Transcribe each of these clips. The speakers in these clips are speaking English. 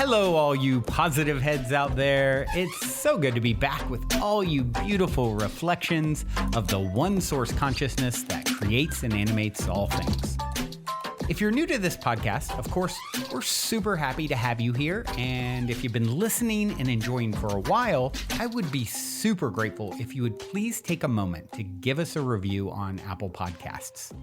Hello, all you positive heads out there. It's so good to be back with all you beautiful reflections of the one source consciousness that creates and animates all things. If you're new to this podcast, of course, we're super happy to have you here. And if you've been listening and enjoying for a while, I would be super grateful if you would please take a moment to give us a review on Apple Podcasts.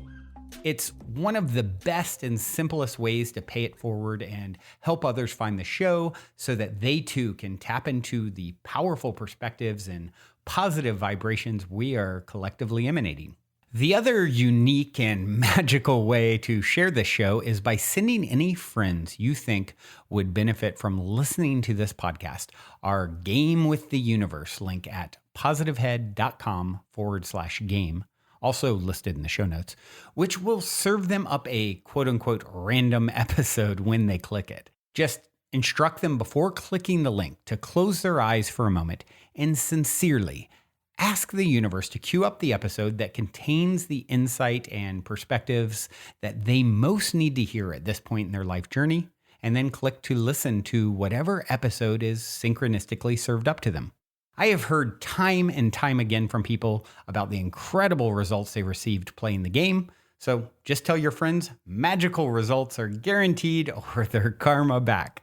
It's one of the best and simplest ways to pay it forward and help others find the show so that they too can tap into the powerful perspectives and positive vibrations we are collectively emanating. The other unique and magical way to share this show is by sending any friends you think would benefit from listening to this podcast our Game with the Universe link at positivehead.com/game. Also listed in the show notes, which will serve them up a quote unquote random episode when they click it. Just instruct them before clicking the link to close their eyes for a moment and sincerely ask the universe to cue up the episode that contains the insight and perspectives that they most need to hear at this point in their life journey, and then click to listen to whatever episode is synchronistically served up to them. I have heard time and time again from people about the incredible results they received playing the game. So just tell your friends magical results are guaranteed or their karma back.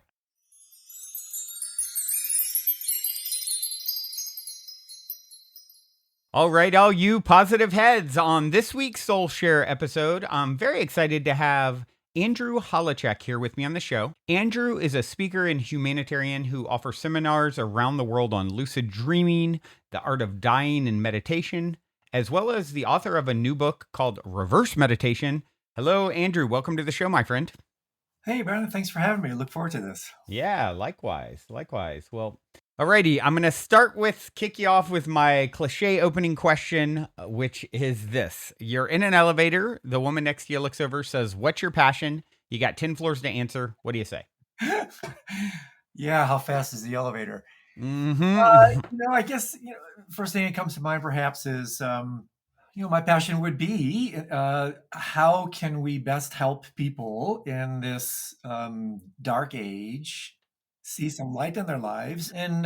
All right, all you positive heads, on this week's Soul Share episode, I'm very excited to have Andrew Havlicek here with me on the show. Andrew is a speaker and humanitarian who offers seminars around the world on lucid dreaming, the art of dying and meditation, as well as the author of a new book called Reverse Meditation. Hello, Andrew. Welcome to the show, my friend. Hey, Brandon. Thanks for having me. I look forward to this. Yeah, likewise. Well, alrighty. I'm going to kick you off with my cliche opening question, which is this. You're in an elevator. The woman next to you looks over, says, "What's your passion?" You got 10 floors to answer. What do you say? Yeah, how fast is the elevator? Mm-hmm. I guess first thing that comes to mind perhaps is my passion would be how can we best help people in this dark age see some light in their lives and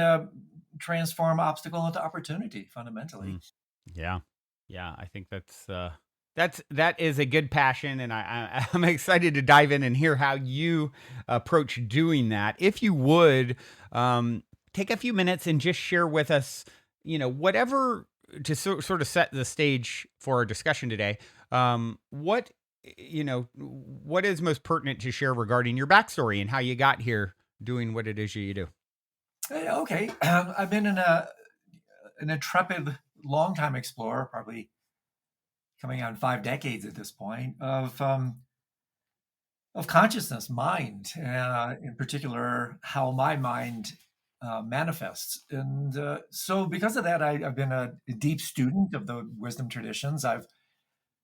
transform obstacle into opportunity fundamentally. Yeah. I think that is a good passion, and I'm excited to dive in and hear how you approach doing that. If you would take a few minutes and just share with us, whatever to sort of set the stage for our discussion today. What is most pertinent to share regarding your backstory and how you got here doing what it is you do? Okay, I've been an intrepid, long-time explorer, probably coming on 5 decades at this point, of consciousness, mind, in particular, how my mind manifests. And so because of that, I've been a deep student of the wisdom traditions. I've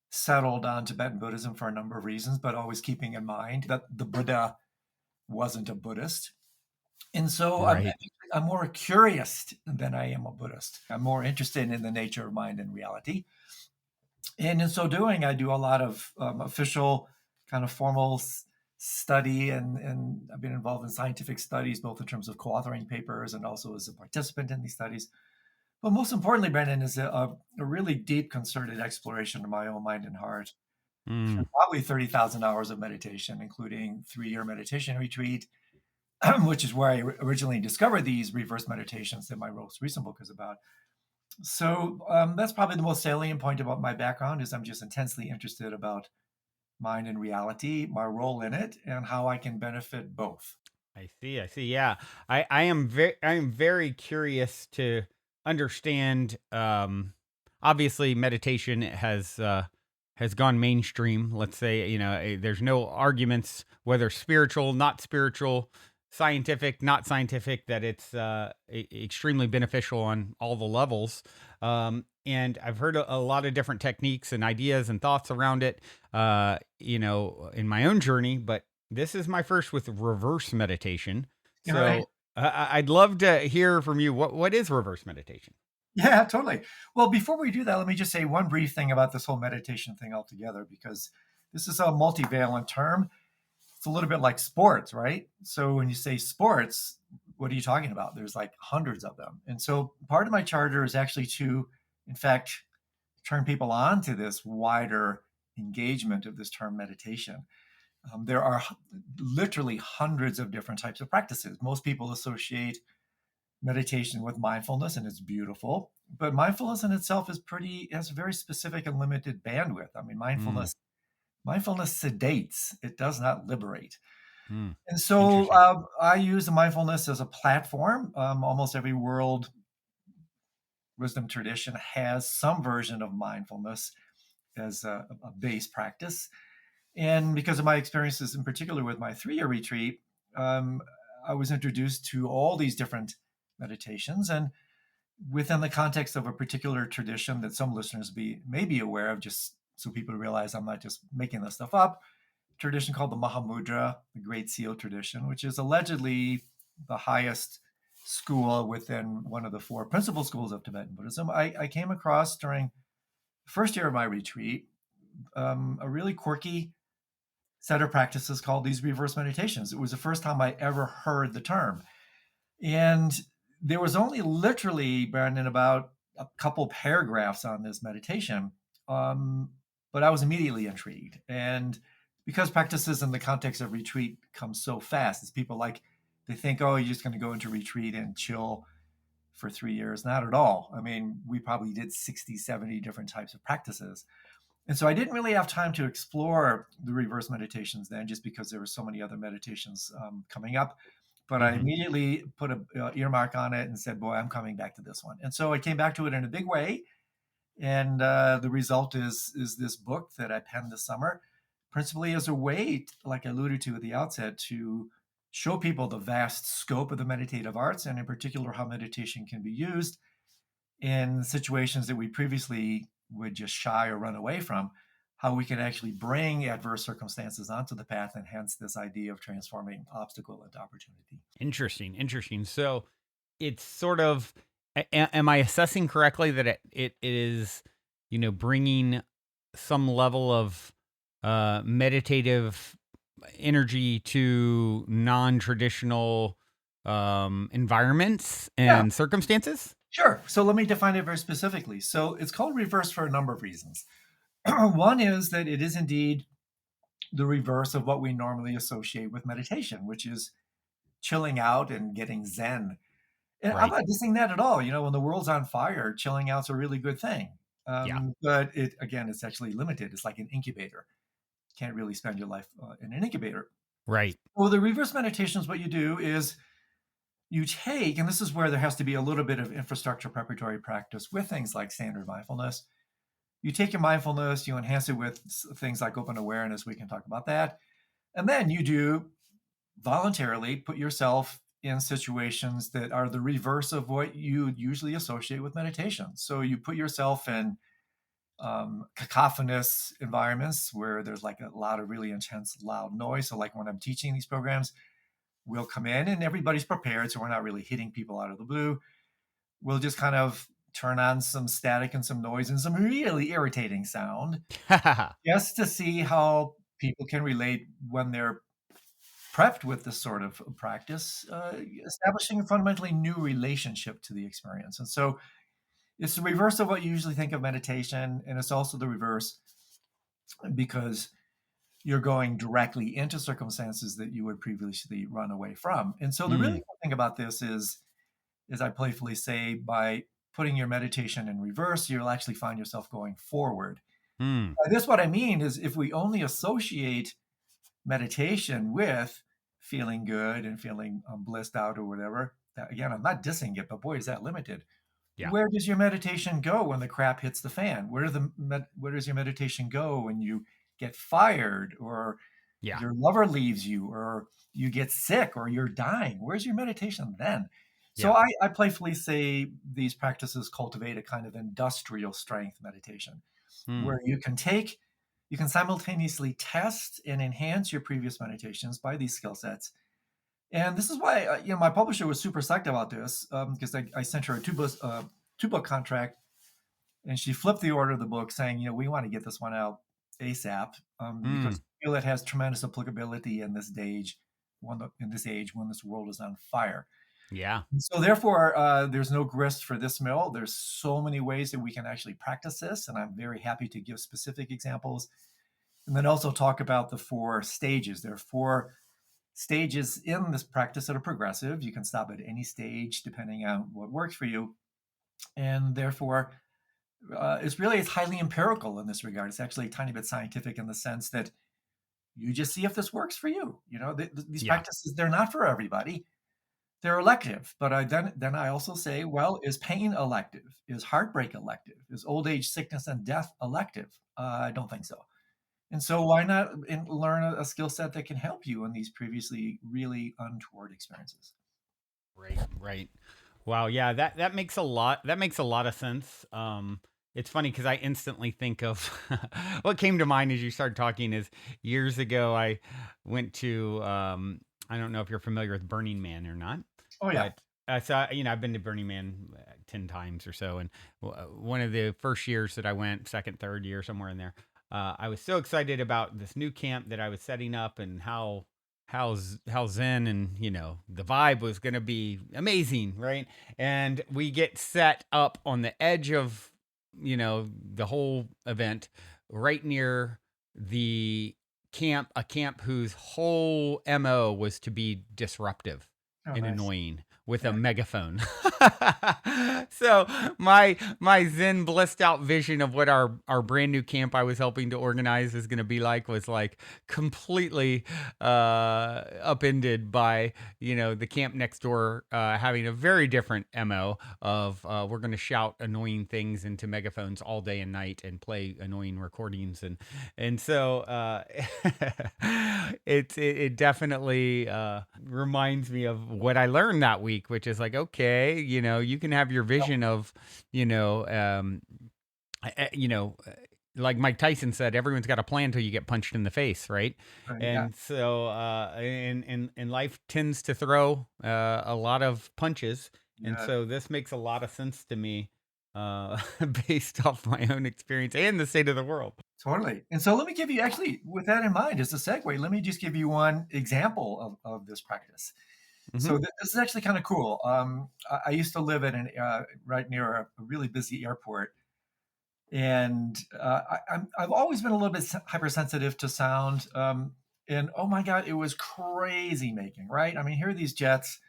settled on Tibetan Buddhism for a number of reasons, but always keeping in mind that the Buddha wasn't a Buddhist. And so Right. I'm more curious than I am a Buddhist. I'm more interested in the nature of mind and reality. And in so doing, I do a lot of official kind of formal study, and I've been involved in scientific studies, both in terms of co-authoring papers and also as a participant in these studies. But most importantly, Brendan, is a really deep concerted exploration of my own mind and heart. Probably 30,000 hours of meditation, including 3-year meditation retreat, which is where I originally discovered these reverse meditations that my most recent book is about. So that's probably the most salient point about my background, is I'm just intensely interested about mind and reality, my role in it, and how I can benefit both. I see. Yeah. I am very curious to understand. Obviously meditation has gone mainstream. Let's say, there's no arguments whether spiritual, not spiritual, scientific, not scientific, that it's extremely beneficial on all the levels. And I've heard a lot of different techniques and ideas and thoughts around it, in my own journey, but this is my first with reverse meditation. All right. So I'd love to hear from you. What is reverse meditation? Yeah, totally. Well, before we do that, let me just say one brief thing about this whole meditation thing altogether, because this is a multivalent term. it's a little bit like sports, right? So when you say sports, what are you talking about? There's like hundreds of them. And so part of my charter is actually to, in fact, turn people on to this wider engagement of this term meditation. There are literally hundreds of different types of practices. Most people associate meditation with mindfulness, and it's beautiful. But mindfulness in itself is has a very specific and limited bandwidth. I mean, Mm, mindfulness sedates; it does not liberate. mm. And so Interesting. I use the mindfulness as a platform. Almost every world wisdom tradition has some version of mindfulness as a base practice. And because of my experiences, in particular with my 3-year retreat, um, I was introduced to all these different meditations. And within the context of a particular tradition that some listeners may be aware of, just so people realize I'm not just making this stuff up, tradition called the Mahamudra, the Great Seal tradition, which is allegedly the highest school within one of the 4 principal schools of Tibetan Buddhism. I came across during the first year of my retreat a really quirky set of practices called these reverse meditations. It was the first time I ever heard the term. And there was only literally, Brandon, about a couple paragraphs on this meditation. But I was immediately intrigued. And because practices in the context of retreat come so fast, it's people like, they think, oh, you're just going to go into retreat and chill for 3 years. Not at all. I mean, we probably did 60, 70 different types of practices. And so I didn't really have time to explore the reverse meditations then, just because there were so many other meditations coming up. But I Hmm. immediately put a earmark on it and said, "Boy, I'm coming back to this one." And so I came back to it in a big way. And the result is this book that I penned this summer, principally as a way, like I alluded to at the outset, to show people the vast scope of the meditative arts, and in particular how meditation can be used in situations that we previously would just shy or run away from, how we can actually bring adverse circumstances onto the path, and hence this idea of transforming obstacle into opportunity. Interesting. Interesting. So it's sort of, am I assessing correctly that it is, bringing some level of meditative energy to non-traditional environments Yeah, and circumstances? sure. So let me define it very specifically. So it's called reverse for a number of reasons. One is that it is indeed the reverse of what we normally associate with meditation, which is chilling out and getting zen. And I'm Right. not dissing that at all. You know, when the world's on fire, chilling out's a really good thing. Yeah. But it's actually limited. It's like an incubator. You can't really spend your life in an incubator. Right. Well, the reverse meditations, what you do is you take, and this is where there has to be a little bit of infrastructure preparatory practice with things like standard mindfulness. You take your mindfulness, you enhance it with things like open awareness. We can talk about that. And then you do voluntarily put yourself in situations that are the reverse of what you usually associate with meditation. So you put yourself in cacophonous environments where there's like a lot of really intense, loud noise. So, like when I'm teaching these programs, we'll come in and everybody's prepared. So, we're not really hitting people out of the blue. We'll just kind of turn on some static and some noise and some really irritating sound just to see how people can relate when they're prepped with this sort of practice, establishing a fundamentally new relationship to the experience. And so it's the reverse of what you usually think of meditation. And it's also the reverse because you're going directly into circumstances that you would previously run away from. And so the really Mm, cool thing about this is, as I playfully say, by putting your meditation in reverse, you'll actually find yourself going forward. mm. By this, what I mean is if we only associate meditation with feeling good and feeling blissed out or whatever. That, again, I'm not dissing it, but boy, is that limited. Yeah. Where does your meditation go when the crap hits the fan? Where does your meditation go when you get fired or Yeah. your lover leaves you or you get sick or you're dying? Where's your meditation then? So Yeah. I playfully say these practices cultivate a kind of industrial strength meditation Mm. where you can simultaneously test and enhance your previous meditations by these skill sets. And this is why, my publisher was super psyched about this because I sent her a two book contract, and she flipped the order of the book, saying, we want to get this one out ASAP, because Mm. I feel it has tremendous applicability in this age, when this world is on fire. Yeah. And so therefore, there's no grist for this mill. There's so many ways that we can actually practice this, and I'm very happy to give specific examples, and then also talk about the 4 stages. There are 4 stages in this practice that are progressive. You can stop at any stage depending on what works for you, and therefore, it's highly empirical in this regard. It's actually a tiny bit scientific in the sense that you just see if this works for you. These Yeah. practices, they're not for everybody. They're elective, but then I also say, well, is pain elective? Is heartbreak elective? Is old age, sickness, and death elective? I don't think so. And so why not learn a skill set that can help you in these previously really untoward experiences? Right. Right. Wow. Yeah. That makes a lot of sense. It's funny because I instantly think of what came to mind as you started talking is years ago I went to I don't know if you're familiar with Burning Man or not, Oh yeah, but I've been to Burning Man 10 times or so, and one of the first years that I went, second, third year, somewhere in there, I was so excited about this new camp that I was setting up and how zen and the vibe was going to be amazing, right? And we get set up on the edge of the whole event, right near the camp, a camp whose whole mo was to be disruptive oh and nice. annoying with a Yeah, megaphone. So my zen blissed out vision of what our brand new camp I was helping to organize is going to be like was like completely upended by the camp next door having a very different mo of we're going to shout annoying things into megaphones all day and night and play annoying recordings, and so it definitely reminds me of what I learned that week, which is like, okay, you can have your vision of, you know, um, I- I- you know, uh, like Mike Tyson said, everyone's got a plan until you get punched in the face, right? yeah, And so, and life tends to throw a lot of punches, and yeah, so this makes a lot of sense to me, based off my own experience and the state of the world. totally. And so let me give you, actually, with that in mind, as a segue, let me just give you one example of this practice. Hmm. So this is actually kind of cool. I used to live in right near a really busy airport, and I've always been a little bit hypersensitive to sound. And oh my God, it was crazy making, right? I mean, here are these jets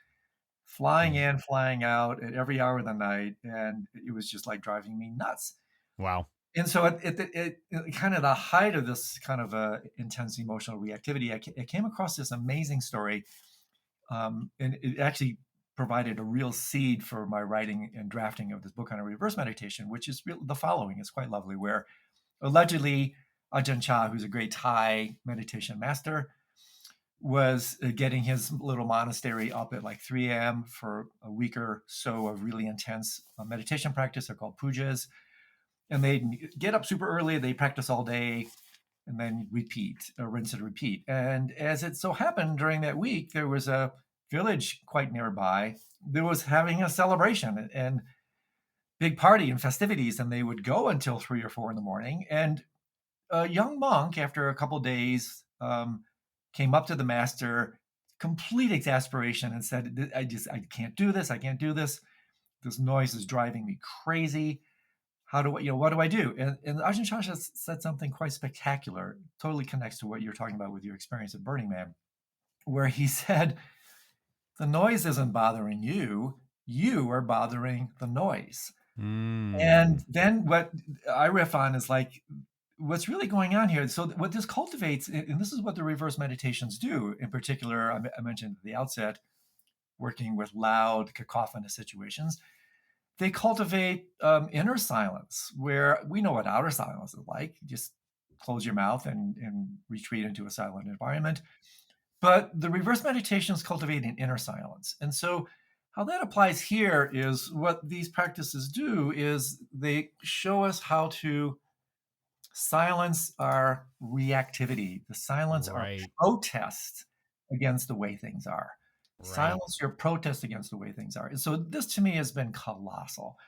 flying in, flying out at every hour of the night, and it was just like driving me nuts. Wow. And so kind of the height of this kind of intense emotional reactivity, I came across this amazing story, and it actually provided a real seed for my writing and drafting of this book on a reverse meditation, which is the following. It's quite lovely, where allegedly Ajahn Chah, who's a great Thai meditation master, was getting his little monastery up at like 3 a.m. for a week or so of really intense meditation practice. They're called pujas. And they get up super early, they practice all day, and then repeat, rinse and repeat. And as it so happened during that week, there was a village quite nearby that was having a celebration and big party and festivities, and they would go until 3 or 4 in the morning. And a young monk, after a couple days, came up to the master, complete exasperation, and said, I can't do this. I can't do this. This noise is driving me crazy. How do I, what do I do? And Ajahn Chah said something quite spectacular, totally connects to what you're talking about with your experience at Burning Man, where he said, the noise isn't bothering you. You are bothering the noise. And Mm. then what I riff on is like, what's really going on here? So what this cultivates, and this is what the reverse meditations do. In particular, I mentioned at the outset, working with loud, cacophonous situations, they cultivate inner silence, where we know what outer silence is like. You just close your mouth and retreat into a silent environment. But the reverse meditations cultivate an inner silence. And so how that applies here is what these practices do is they show us how to silence our reactivity, the silence our Right. protest against the way things are. Right. Silence your protest against the way things are. And so this to me has been colossal.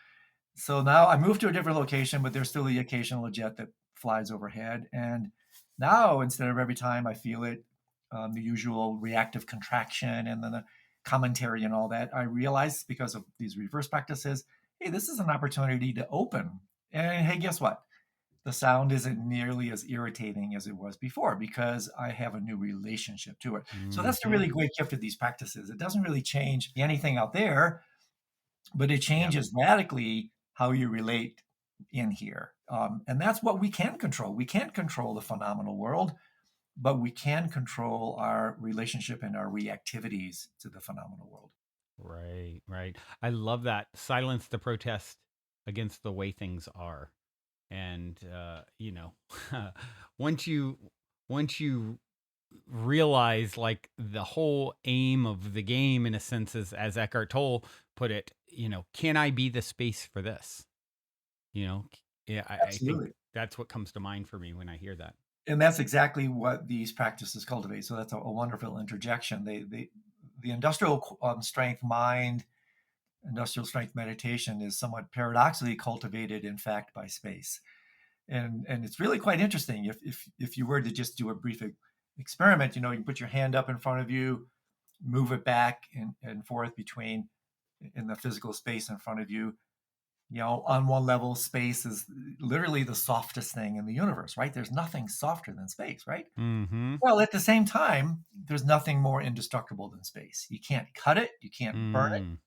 So now I moved to a different location, but there's still the occasional jet that flies overhead. And now, instead of every time I feel it, the usual reactive contraction and then the commentary and all that, I realize because of these reverse practices, hey, this is an opportunity to open. And hey, guess what? The sound isn't nearly as irritating as it was before because I have a new relationship to it. So that's the Mm-hmm. really great gift of these practices. It doesn't really change anything out there, but it Yep. changes radically how you relate in here. And that's what we can control. We can't control the phenomenal world, but we can control our relationship and our reactivities to the phenomenal world. Right, right. I love that. Silence the protest against the way things are. And once you once you realize like the whole aim of the game in a sense is, as Eckhart Tolle put it, can I be the space for this? Yeah, I think Absolutely. that's what comes to mind for me when I hear that. And that's exactly what these practices cultivate. So that's a wonderful interjection. The industrial strength mind, industrial strength meditation is somewhat paradoxically cultivated, in fact, by space. And it's really quite interesting. If you were to just do a brief experiment, you can put your hand up in front of you, move it back and forth between in the physical space in front of you. On one level, space is literally the softest thing in the universe, right? There's nothing softer than space, right? Mm-hmm. Well, at the same time, there's nothing more indestructible than space. You can't cut it, you can't burn it. Mm.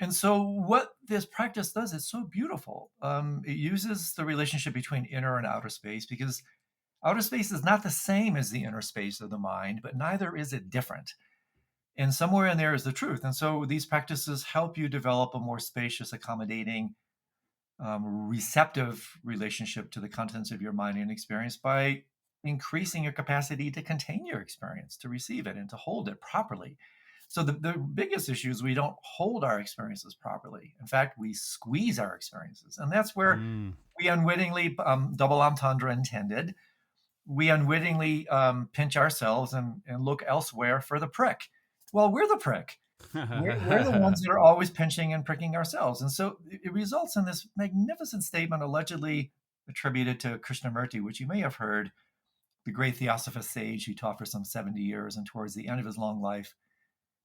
And so, what this practice does is so beautiful. It uses the relationship between inner and outer space because outer space is not the same as the inner space of the mind, but neither is it different. And somewhere in there is the truth. And so, these practices help you develop a more spacious, accommodating, receptive relationship to the contents of your mind and experience by increasing your capacity to contain your experience, to receive it, and to hold it properly. So, the biggest issue is we don't hold our experiences properly. In fact, we squeeze our experiences. And that's where Mm. we unwittingly, double entendre intended, we unwittingly pinch ourselves and look elsewhere for the prick. Well, we're the prick. We're the ones that are always pinching and pricking ourselves. And so it results in this magnificent statement allegedly attributed to Krishnamurti, which you may have heard, the great theosophist sage who taught for some 70 years. And towards the end of his long life,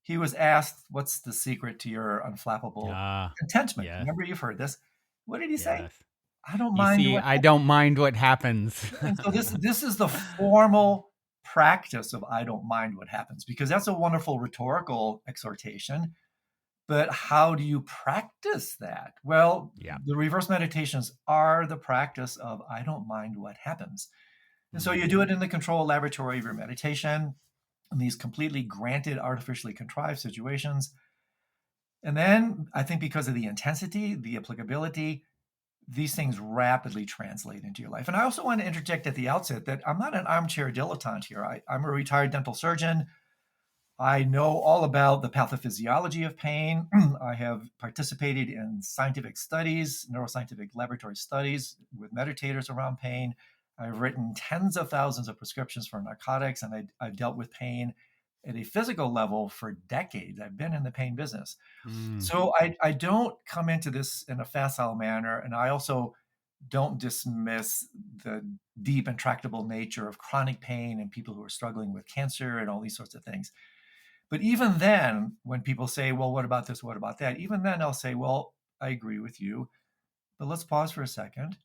he was asked, what's the secret to your unflappable Ah, contentment? yes, Remember, you've heard this. What did he say? yes. I don't You mind see, what I happens. don't mind what happens. And so this is the formal practice of I don't mind what happens, because that's a wonderful rhetorical exhortation. But how do you practice that? Well, Yeah. the reverse meditations are the practice of I don't mind what happens. And so you do Mm-hmm. it in the controlled laboratory of your meditation, in these completely granted, artificially contrived situations. And then I think because of the intensity, the applicability, these things rapidly translate into your life. And I also want to interject at the outset that I'm not an armchair dilettante here. I'm a retired dental surgeon. I know all about the pathophysiology of pain. I have participated in scientific studies, neuroscientific laboratory studies with meditators around pain. I've written tens of thousands of prescriptions for narcotics, and I've dealt with pain at a physical level for decades. I've been in the pain business. Mm. So I don't come into this in a facile manner. And I also don't dismiss the deep, intractable nature of chronic pain and people who are struggling with cancer and all these sorts of things. But even then, when people say, well, what about this? What about that? Even then, I'll say, well, I agree with you. But let's pause for a second.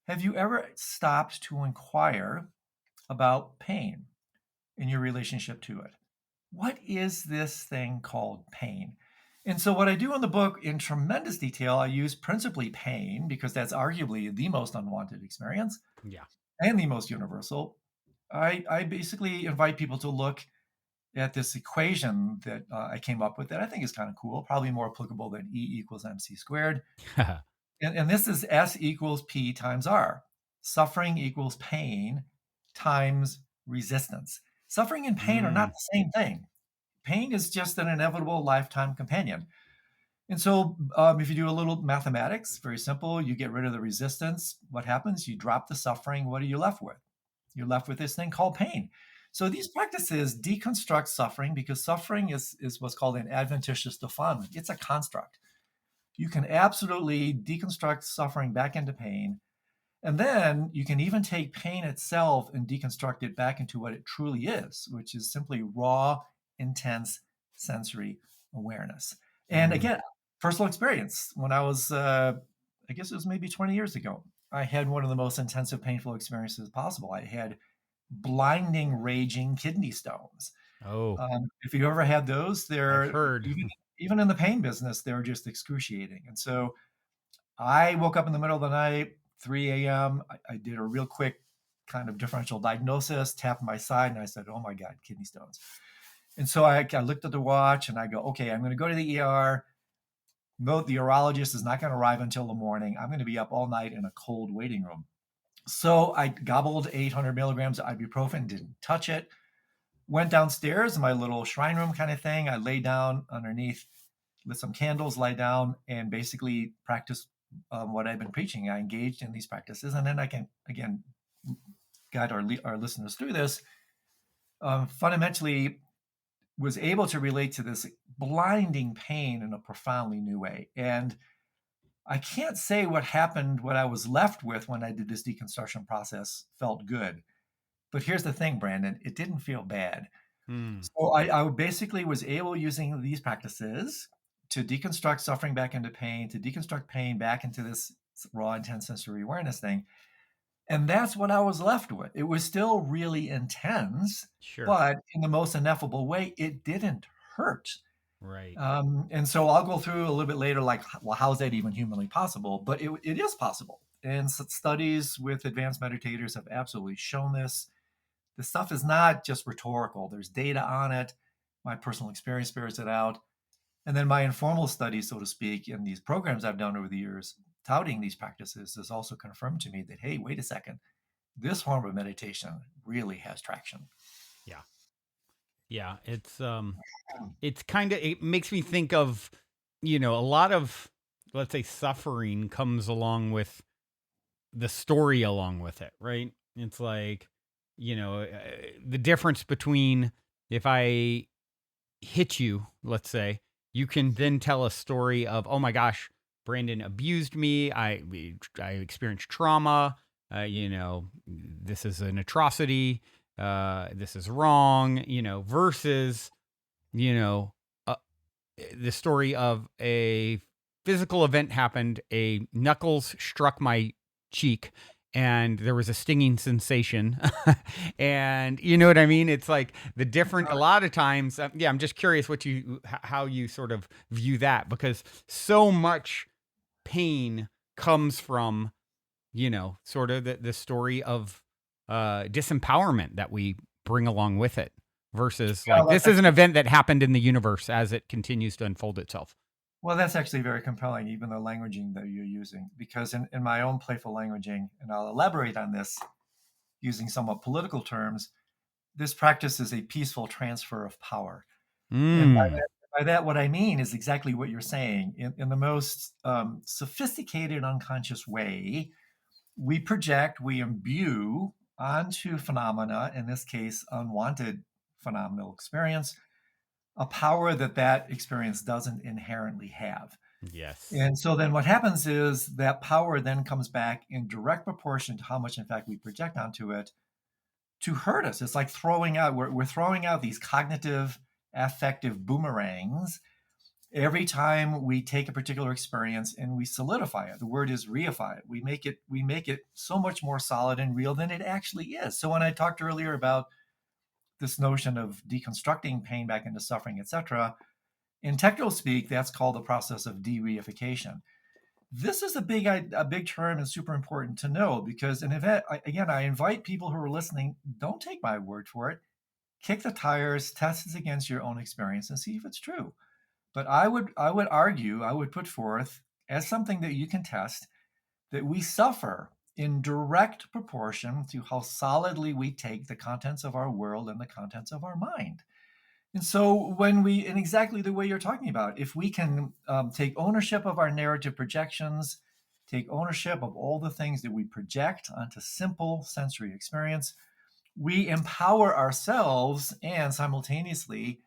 Have you ever stopped to inquire about pain in your relationship to it? What is this thing called pain? And so, what I do in the book in tremendous detail, I use principally pain because that's arguably the most unwanted experience Yeah. and the most universal. I basically invite people to look at this equation that I came up with that I think is kind of cool, probably more applicable than E equals MC squared. And this is S equals P times R. Suffering equals pain times resistance. Suffering and pain are not Mm. the same thing. Pain is just an inevitable lifetime companion. And so, if you do a little mathematics, very simple, you get rid of the resistance. What happens? You drop the suffering. What are you left with? You're left with this thing called pain. So these practices deconstruct suffering because suffering is what's called an adventitious defilement. It's a construct. You can absolutely deconstruct suffering back into pain. And then you can even take pain itself and deconstruct it back into what it truly is, which is simply raw, intense sensory awareness. And Mm. again, personal experience. When I was, I guess it was maybe 20 years ago, I had one of the most intensive, painful experiences possible. I had blinding, raging kidney stones. Oh, If you ever had those, I've they're heard. even in the pain business, they're just excruciating. And so I woke up in the middle of the night, 3 a.m. I did a real quick kind of differential diagnosis, tapped my side, and I said, "Oh my God, kidney stones." And so I looked at the watch and I go, "Okay, I'm going to go to the ER. No, the urologist is not going to arrive until the morning. I'm going to be up all night in a cold waiting room." So I gobbled 800 milligrams of ibuprofen, didn't touch it. Went downstairs in my little shrine room kind of thing. I lay down underneath, lit some candles, lay down, and basically practiced what I've been preaching. I engaged in these practices, and then I can again guide our listeners through this. Fundamentally, was able to relate to this blinding pain in a profoundly new way. And I can't say what happened, what I was left with when I did this deconstruction process felt good. But here's the thing, Brandon, it didn't feel bad. Mm. So I basically was able, using these practices, to deconstruct suffering back into pain, to deconstruct pain back into this raw, intense sensory awareness thing. And that's what I was left with. It was still really intense, Sure. but in the most ineffable way, it didn't hurt. Right. And so I'll go through a little bit later, like, well, how is that even humanly possible? But it is possible. And studies with advanced meditators have absolutely shown this. The stuff is not just rhetorical. There's data on it. My personal experience bears it out. And then my informal studies, so to speak, in these programs I've done over the years, touting these practices, has also confirmed to me that, hey, wait a second, this form of meditation really has traction. Yeah. Yeah. It's kind of, it makes me think of, a lot of, let's say, suffering comes along with the story along with it, right? It's like, the difference between, if I hit you, let's say, you can then tell a story of, oh my gosh, Brandon abused me. I experienced trauma. This is an atrocity. This is wrong. Versus, you know, uh, the story of a physical event happened. A knuckles struck my cheek, and there was a stinging sensation. And you know what I mean? It's like the different, a lot of times. Yeah, I'm just curious how you sort of view that, because so much pain comes from, sort of the story of disempowerment that we bring along with it, versus Yeah, like, this is an event that happened in the universe as it continues to unfold itself. well, that's actually very compelling, even the languaging that you're using, because in my own playful languaging, and I'll elaborate on this using somewhat political terms, this practice is a peaceful transfer of power. And Mm. by that, what I mean is exactly what you're saying. In the most sophisticated, unconscious way, we project, we imbue onto phenomena, in this case, unwanted phenomenal experience, a power that experience doesn't inherently have. Yes. And so then what happens is that power then comes back in direct proportion to how much, in fact, we project onto it to hurt us. It's like throwing out, we're throwing out these cognitive, affective boomerangs every time we take a particular experience and we solidify it. The word is reify it. We make it so much more solid and real than it actually is. So when I talked earlier about this notion of deconstructing pain back into suffering, etc., in technical speak, that's called the process of de-reification. This is a big term and super important to know, because in event, again, I invite people who are listening, don't take my word for it. Kick the tires, test this against your own experience, and see if it's true. But I would argue, I would put forth as something that you can test, that we suffer in direct proportion to how solidly we take the contents of our world and the contents of our mind. And so, in exactly the way you're talking about, if we can take ownership of our narrative projections, take ownership of all the things that we project onto simple sensory experience, we empower ourselves and simultaneously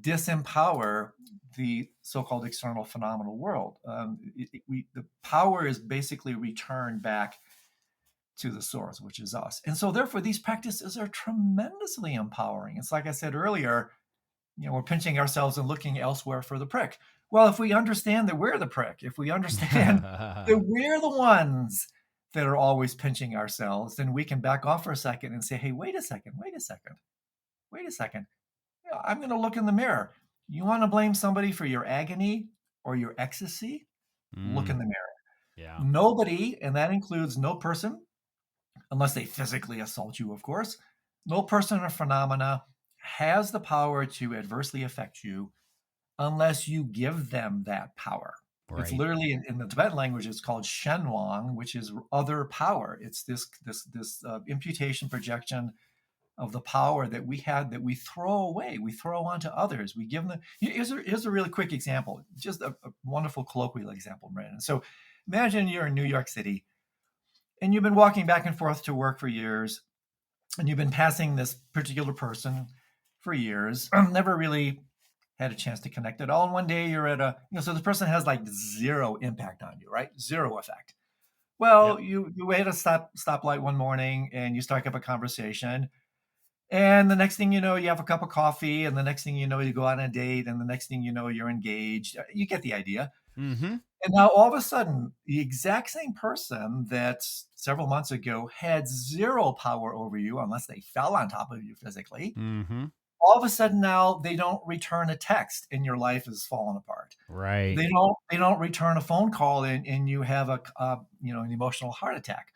disempower the so-called external phenomenal world. The power is basically returned back to the source, which is us. And so therefore these practices are tremendously empowering. It's like I said earlier, we're pinching ourselves and looking elsewhere for the prick. Well, if we understand that we're the prick, if we understand that we're the ones that are always pinching ourselves, then we can back off for a second and say, hey, wait a second. I'm going to look in the mirror. You want to blame somebody for your agony or your ecstasy? Look in the mirror. Yeah. Nobody, and that includes no person, unless they physically assault you, of course, no person or phenomena has the power to adversely affect you unless you give them that power. Right. It's literally in the Tibetan language, it's called shenwang, which is other power. It's this imputation projection of the power that we had that we throw away, we throw onto others. We give them. Here's a really quick example, just a wonderful colloquial example, Brandon. So imagine you're in New York City and you've been walking back and forth to work for years, and you've been passing this particular person for years, never really had a chance to connect at all. And one day you're at so this person has like zero impact on you, right? Zero effect. Well, you wait a stoplight one morning and you strike up a conversation. And the next thing you know, you have a cup of coffee. And the next thing you know, you go on a date. And the next thing you know, you're engaged. You get the idea. Mm-hmm. And now all of a sudden, the exact same person that several months ago had zero power over you, unless they fell on top of you physically, all of a sudden now they don't return a text and your life is falling apart. Right. They don't return a phone call and you have an emotional heart attack.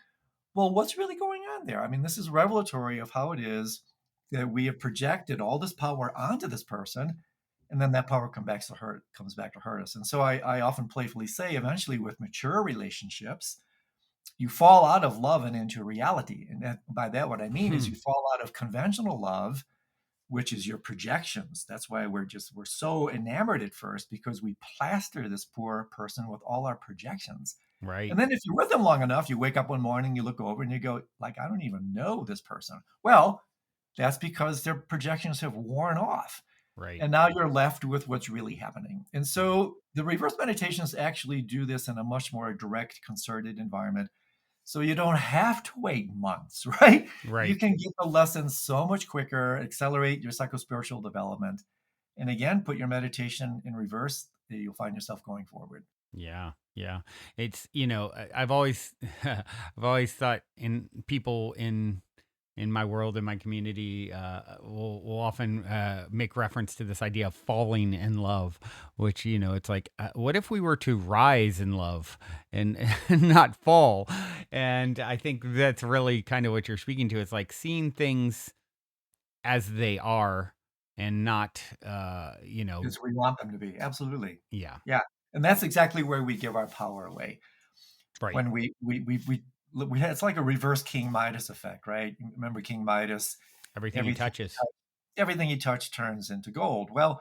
Well, what's really going on there? I mean, this is revelatory of how it is that we have projected all this power onto this person, and then that power comes back to hurt us. And so I often playfully say, eventually with mature relationships, you fall out of love and into reality. And by that, what I mean is you fall out of conventional love, which is your projections. That's why we're so enamored at first, because we plaster this poor person with all our projections. Right. And then if you're with them long enough, you wake up one morning, you look over and you go, like, I don't even know this person. Well, that's because their projections have worn off. Right. And now you're left with what's really happening. And so the reverse meditations actually do this in a much more direct, concerted environment. So you don't have to wait months, right? Right. You can get the lessons so much quicker, accelerate your psychospiritual development. And again, put your meditation in reverse, you'll find yourself going forward. Yeah. Yeah. It's, I've always, I've always thought in people in my world, in my community, will often make reference to this idea of falling in love, which, it's like, what if we were to rise in love and not fall? And I think that's really kind of what you're speaking to. It's like seeing things as they are and not, As we want them to be. Absolutely. Yeah. Yeah. And that's exactly where we give our power away. Right. When we had, it's like a reverse King Midas effect, right? Remember King Midas? Everything he touches. Everything he touched turns into gold. Well,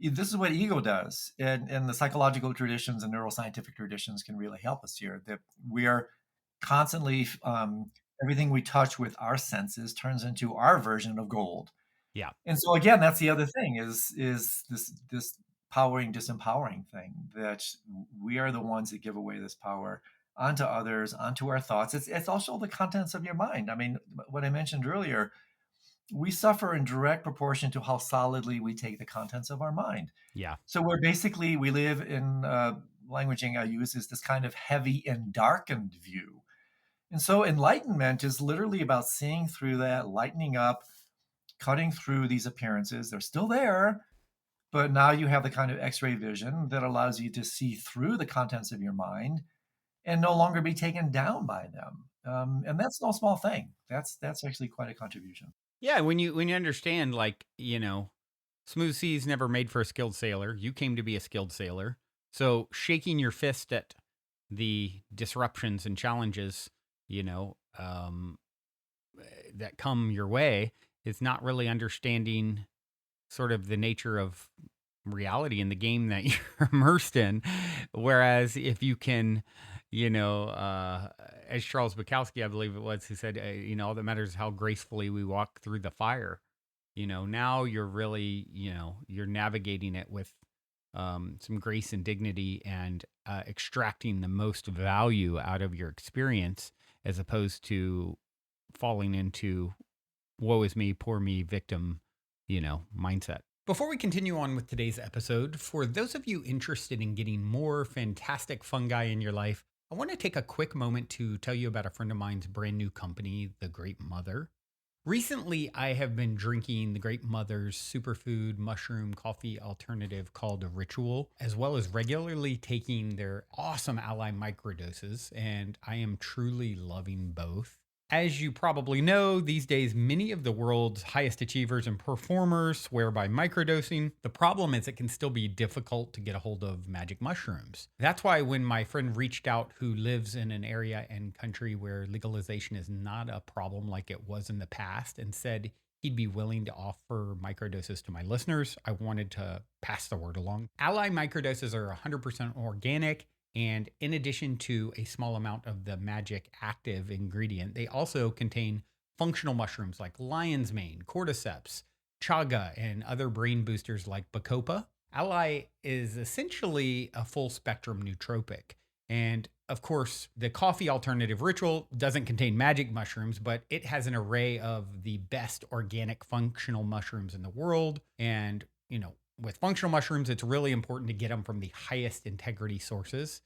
this is what ego does. And the psychological traditions and neuroscientific traditions can really help us here. That we are constantly, everything we touch with our senses turns into our version of gold. Yeah. And so again, that's the other thing is this powering, disempowering thing, that we are the ones that give away this power onto others, onto our thoughts. It's also the contents of your mind. I mean, what I mentioned earlier, we suffer in direct proportion to how solidly we take the contents of our mind. Yeah. So we live in languaging I use is this kind of heavy and darkened view. And so enlightenment is literally about seeing through that, lightening up, cutting through these appearances. They're still there, but now you have the kind of X-ray vision that allows you to see through the contents of your mind and no longer be taken down by them. And that's no small thing. That's actually quite a contribution. Yeah, when you understand, like, smooth seas never made for a skilled sailor. You came to be a skilled sailor. So shaking your fist at the disruptions and challenges, that come your way is not really understanding sort of the nature of reality in the game that you're immersed in. Whereas if you can, as Charles Bukowski, I believe it was, who said, all that matters is how gracefully we walk through the fire. Now you're really, you're navigating it with some grace and dignity and extracting the most value out of your experience. as opposed to falling into woe is me, poor me, victim, mindset. Before we continue on with today's episode, for those of you interested in getting more fantastic fungi in your life, I want to take a quick moment to tell you about a friend of mine's brand new company, The Great Mother. Recently, I have been drinking the Great Mother's superfood mushroom coffee alternative called Ritual, as well as regularly taking their awesome ally microdoses, and I am truly loving both. As you probably know, these days, many of the world's highest achievers and performers swear by microdosing. The problem is it can still be difficult to get a hold of magic mushrooms. That's why when my friend reached out, who lives in an area and country where legalization is not a problem like it was in the past, and said he'd be willing to offer microdoses to my listeners, I wanted to pass the word along. Ally microdoses are 100% organic. And in addition to a small amount of the magic active ingredient, they also contain functional mushrooms like lion's mane, cordyceps, chaga, and other brain boosters like bacopa. Ally is essentially a full spectrum nootropic. And of course, the coffee alternative Ritual doesn't contain magic mushrooms, but it has an array of the best organic functional mushrooms in the world. And, with functional mushrooms, it's really important to get them from the highest integrity sources.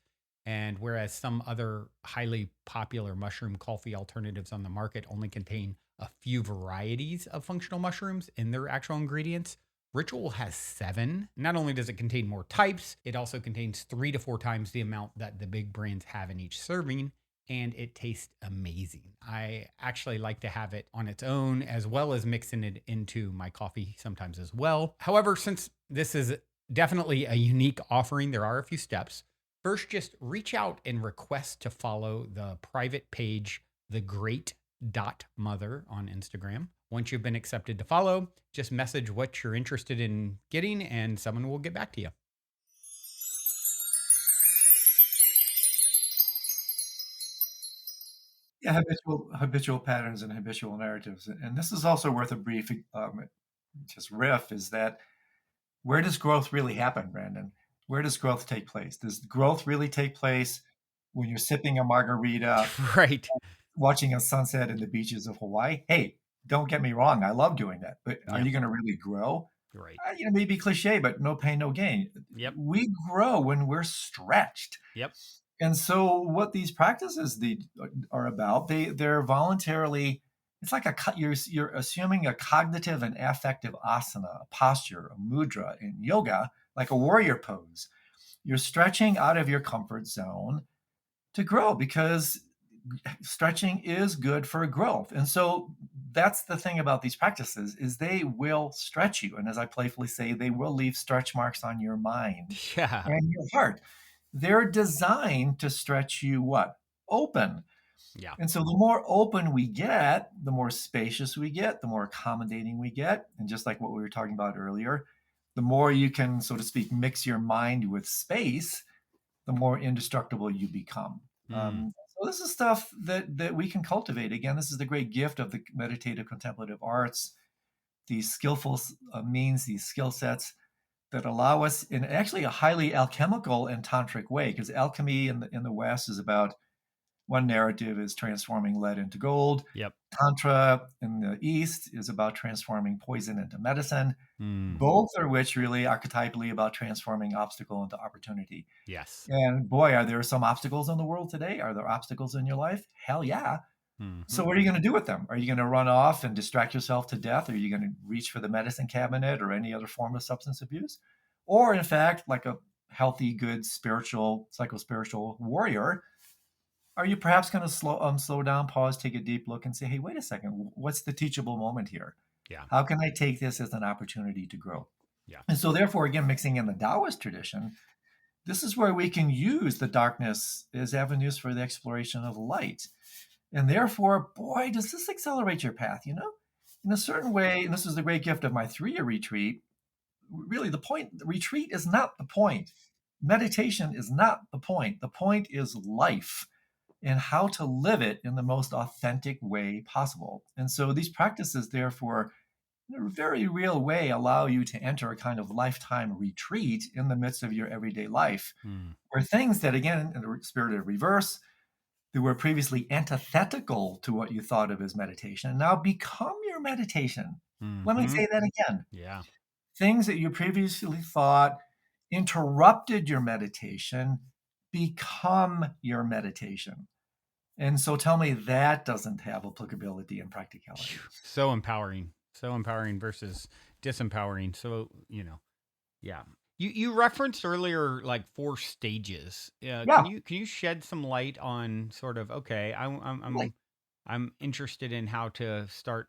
And whereas some other highly popular mushroom coffee alternatives on the market only contain a few varieties of functional mushrooms in their actual ingredients, Ritual has 7. Not only does it contain more types, it also contains 3 to 4 times the amount that the big brands have in each serving. And it tastes amazing. I actually like to have it on its own, as well as mixing it into my coffee sometimes as well. However, since this is definitely a unique offering, there are a few steps. First, just reach out and request to follow the private page, The Great Mother on Instagram. Once you've been accepted to follow, just message what you're interested in getting and someone will get back to you. Yeah, habitual patterns and habitual narratives, and this is also worth a brief just riff. Is that where does growth really happen, Brandon? Where does growth take place? Does growth really take place when you're sipping a margarita, Right. watching a sunset in the beaches of Hawaii? Hey, don't get me wrong, I love doing that, but are Yep. you going to really grow? Right. Maybe cliche, but no pain, no gain. Yep. We grow when we're stretched. Yep. And so what these practices are about, they're voluntarily, it's like you're assuming a cognitive and affective asana, a posture, a mudra in yoga, like a warrior pose. You're stretching out of your comfort zone to grow, because stretching is good for growth. And so that's the thing about these practices, is they will stretch you. And as I playfully say, they will leave stretch marks on your mind Yeah. and your heart. They're designed to stretch you what? Open. Yeah. And so the more open we get, the more spacious we get, the more accommodating we get. And just like what we were talking about earlier, the more you can, so to speak, mix your mind with space, the more indestructible you become. So this is stuff that we can cultivate. Again, this is the great gift of the meditative contemplative arts, these skillful means, these skill sets that allow us in actually a highly alchemical and tantric way, because alchemy in the West is about, one narrative is transforming lead into gold. Yep. Tantra in the East is about transforming poison into medicine. Mm. Both are which really archetypally about transforming obstacle into opportunity. Yes. And boy, are there some obstacles in the world today? Are there obstacles in your life? Hell yeah. Mm-hmm. So what are you going to do with them? Are you going to run off and distract yourself to death? Are you going to reach for the medicine cabinet or any other form of substance abuse? Or in fact, like a healthy, good spiritual, psycho-spiritual warrior, are you perhaps going to slow down, pause, take a deep look and say, hey, wait a second, what's the teachable moment here? Yeah. How can I take this as an opportunity to grow? Yeah. And so therefore, again, mixing in the Taoist tradition, this is where we can use the darkness as avenues for the exploration of light. And therefore, boy, does this accelerate your path, In a certain way, and this is the great gift of my 3-year retreat, really the retreat is not the point. Meditation is not the point. The point is life and how to live it in the most authentic way possible. And so these practices, therefore, in a very real way, allow you to enter a kind of lifetime retreat in the midst of your everyday life, where things that, again, in the spirit of reverse, that were previously antithetical to what you thought of as meditation now become your meditation. Let me Mm-hmm. say that again. Yeah. Things that you previously thought interrupted your meditation become your meditation. And so tell me that doesn't have applicability and practicality. So empowering. So empowering versus disempowering. So, yeah. You referenced earlier like 4 stages. Yeah, Can you shed some light on sort of, okay, totally. I'm interested in how to start,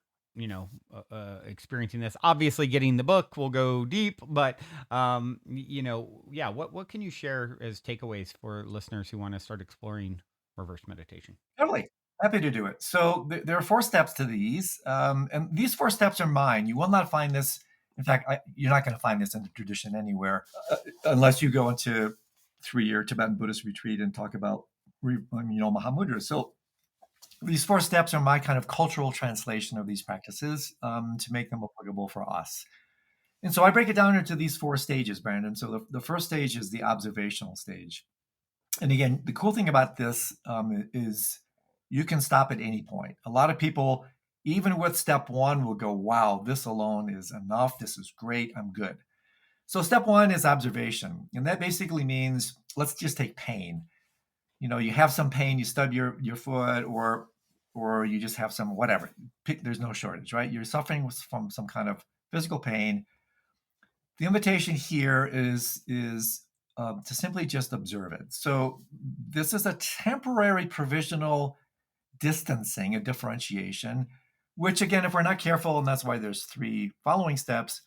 experiencing this. Obviously, getting the book will go deep, but yeah. What can you share as takeaways for listeners who want to start exploring reverse meditation? Totally. Happy to do it. So there are 4 steps to these. And these 4 steps are mine. You will not find this. In fact, you're not going to find this in the tradition anywhere unless you go into 3-year Tibetan Buddhist retreat and talk about, Mahamudra. So these 4 steps are my kind of cultural translation of these practices to make them applicable for us. And so I break it down into these 4 stages, Brandon. So the first stage is the observational stage. And again, the cool thing about this is you can stop at any point. A lot of people, even with step 1, will go, wow, this alone is enough. This is great. I'm good. So step 1 is observation. And that basically means, let's just take pain. You have some pain, you stub your foot, or you just have some whatever. There's no shortage, right? You're suffering from some kind of physical pain. The invitation here is to simply just observe it. So this is a temporary provisional distancing, a differentiation, which again, if we're not careful, and that's why there's 3 following steps,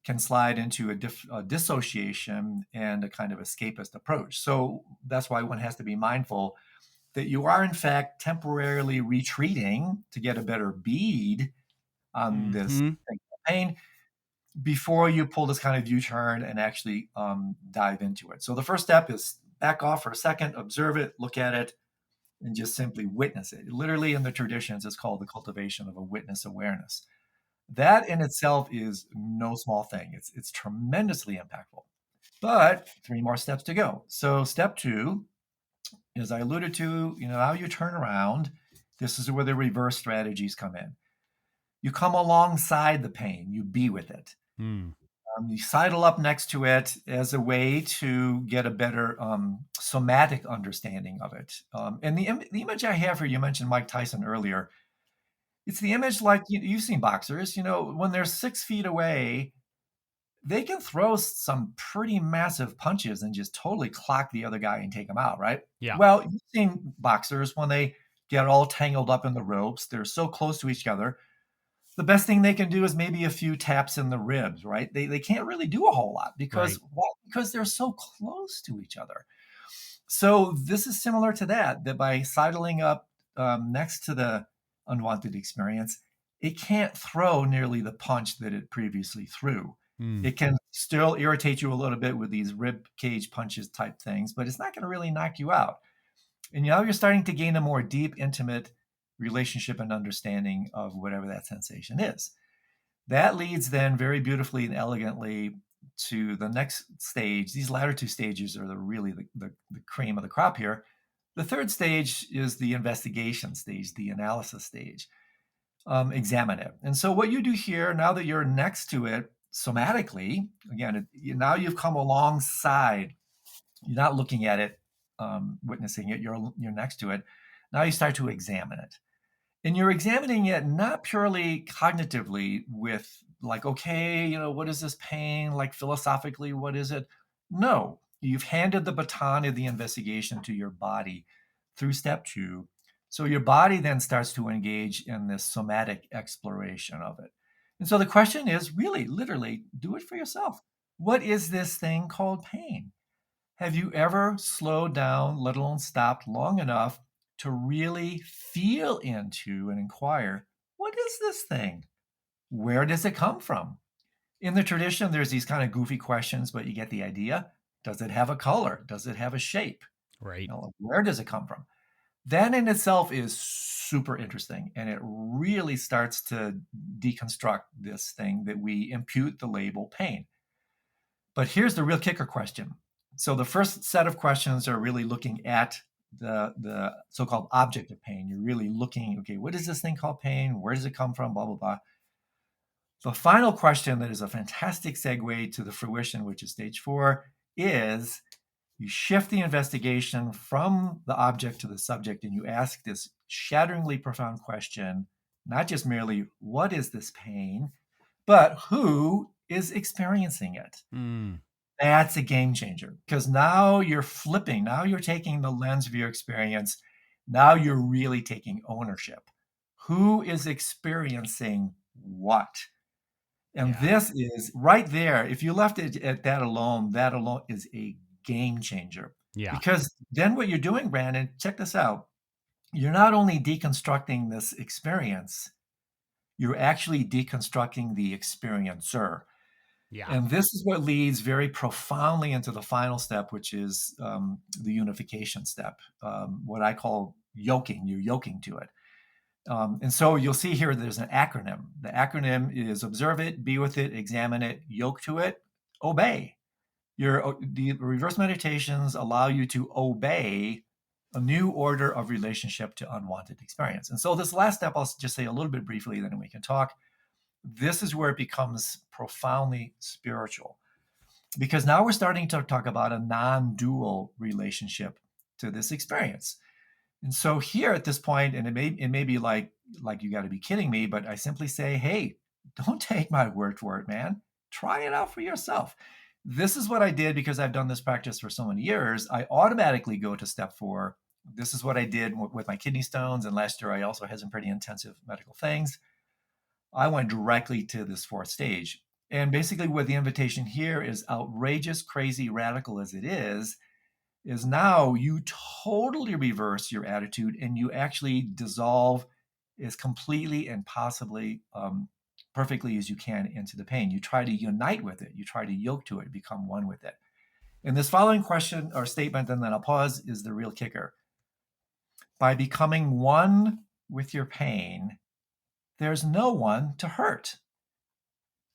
can slide into a dissociation and a kind of escapist approach. So that's why one has to be mindful that you are in fact temporarily retreating to get a better bead on this Mm-hmm. pain before you pull this kind of U-turn and actually dive into it. So the first step is back off for a second, observe it, look at it, and just simply witness it. Literally in the traditions, it's called the cultivation of a witness awareness. That in itself is no small thing. It's tremendously impactful. But 3 more steps to go. So step 2, as I alluded to, how you turn around. This is where the reverse strategies come in. You come alongside the pain, you be with it. Mm. You sidle up next to it as a way to get a better somatic understanding of it. And the image I have here, you mentioned Mike Tyson earlier. It's the image like you've seen boxers. When they're 6 feet away, they can throw some pretty massive punches and just totally clock the other guy and take him out, right? Yeah. Well, you've seen boxers when they get all tangled up in the ropes. They're so close to each other. The best thing they can do is maybe a few taps in the ribs, right? They can't really do a whole lot because Right. why? Because they're so close to each other. So this is similar to that by sidling up next to the unwanted experience, it can't throw nearly the punch that it previously threw. Mm. It can still irritate you a little bit with these rib cage punches type things, but it's not going to really knock you out. And now you're starting to gain a more deep, intimate relationship and understanding of whatever that sensation is. That leads then very beautifully and elegantly to the next stage. These latter 2 stages are really the cream of the crop here. The third stage is the investigation stage, the analysis stage. Examine it. And so what you do here, now that you're next to it somatically, again, now you've come alongside. You're not looking at it, witnessing it. You're next to it. Now you start to examine it. And you're examining it not purely cognitively with like, okay, what is this pain? Like philosophically, what is it? No, you've handed the baton of the investigation to your body through step 2. So your body then starts to engage in this somatic exploration of it. And so the question is really, literally, do it for yourself. What is this thing called pain? Have you ever slowed down, let alone stopped long enough to really feel into and inquire, what is this thing? Where does it come from? In the tradition, there's these kind of goofy questions, but you get the idea. Does it have a color? Does it have a shape? Right. Where does it come from? That in itself is super interesting. And it really starts to deconstruct this thing that we impute the label pain. But here's the real kicker question. So the first set of questions are really looking at the so-called object of pain. You're really looking, okay, what is this thing called pain? Where does it come from? Blah, blah, blah. The final question that is a fantastic segue to the fruition, which is stage 4, is you shift the investigation from the object to the subject, and you ask this shatteringly profound question, not just merely, what is this pain, but who is experiencing it? Mm. That's a game changer, because now you're flipping. Now you're taking the lens of your experience. Now you're really taking ownership. Who is experiencing what? And Yeah. this is right there. If you left it at that alone is a game changer. Yeah. Because then what you're doing, Brandon, check this out. You're not only deconstructing this experience, you're actually deconstructing the experiencer. Yeah. And this is what leads very profoundly into the final step, which is the unification step, what I call yoking. You're yoking to it. And so you'll see here there's an acronym. The acronym is observe it, be with it, examine it, yoke to it, obey. The reverse meditations allow you to obey a new order of relationship to unwanted experience. And so this last step, I'll just say a little bit briefly, then we can talk. This is where it becomes profoundly spiritual, because now we're starting to talk about a non-dual relationship to this experience. And so here at this point, and it may be like you got to be kidding me, but I simply say, hey, don't take my word for it, man. Try it out for yourself. This is what I did because I've done this practice for so many years. I automatically go to step 4. This is what I did with my kidney stones. And last year, I also had some pretty intensive medical things. I went directly to this 4th stage. And basically, what the invitation here is, outrageous, crazy, radical as it is now you totally reverse your attitude and you actually dissolve as completely and possibly perfectly as you can into the pain. You try to unite with it. You try to yoke to it, become one with it. And this following question or statement, and then I'll pause, is the real kicker. By becoming one with your pain, there's no one to hurt.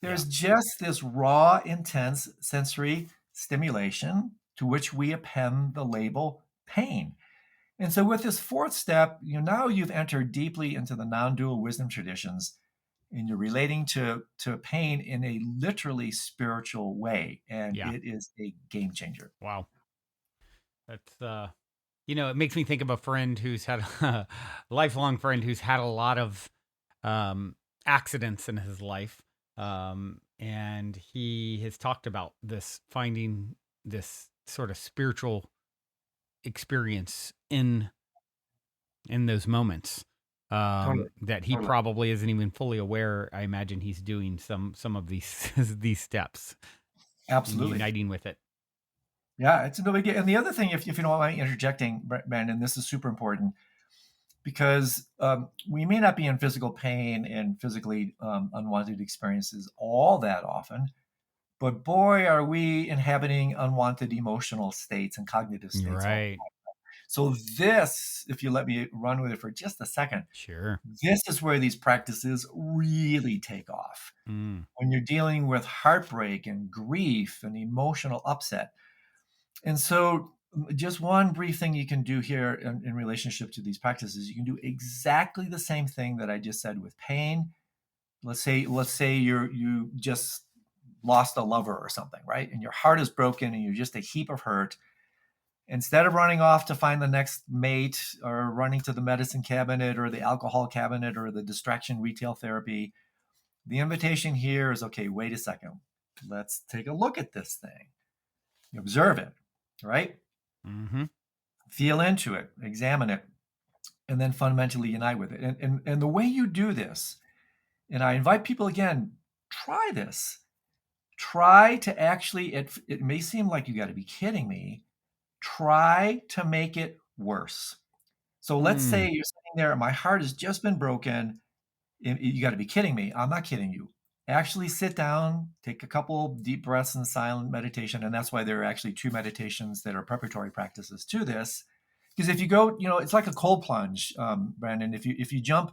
Yeah. There's just this raw, intense sensory stimulation to which we append the label pain. And so with this 4th step, now you've entered deeply into the non-dual wisdom traditions, and you're relating to pain in a literally spiritual way. And Yeah. it is a game changer. Wow. That's it makes me think of a friend who's had a lifelong friend who's had a lot of accidents in his life. And he has talked about this, finding this sort of spiritual experience in those moments. Totally. That he Totally. probably isn't even fully aware. I imagine he's doing some of these these steps and Absolutely. uniting with it. Yeah, it's no big deal. And the other thing, if you don't mind interjecting, Brandon, this is super important, because we may not be in physical pain and physically unwanted experiences all that often, but boy, are we inhabiting unwanted emotional states and cognitive states all the Right. time. So this, if you let me run with it for just a second, Sure. this is where these practices really take off. Mm. When you're dealing with heartbreak and grief and emotional upset. And so just one brief thing you can do here in relationship to these practices, you can do exactly the same thing that I just said with pain. Let's say you just lost a lover or something, right? And your heart is broken and you're just a heap of hurt. Instead of running off to find the next mate or running to the medicine cabinet or the alcohol cabinet or the distraction retail therapy, the invitation here is, okay, wait a second. Let's take a look at this thing. You observe it, right? Mm-hmm. Feel into it, examine it, and then fundamentally unite with it. And the way you do this, and I invite people again, try this. Try to actually, it may seem like you got to be kidding me. Try to make it worse. So let's say Mm. you're sitting there, my heart has just been broken. You got to be kidding me. I'm not kidding you. Actually sit down, take a couple deep breaths in silent meditation. And that's why there are actually 2 meditations that are preparatory practices to this. Because if you go, it's like a cold plunge, Brandon. If you jump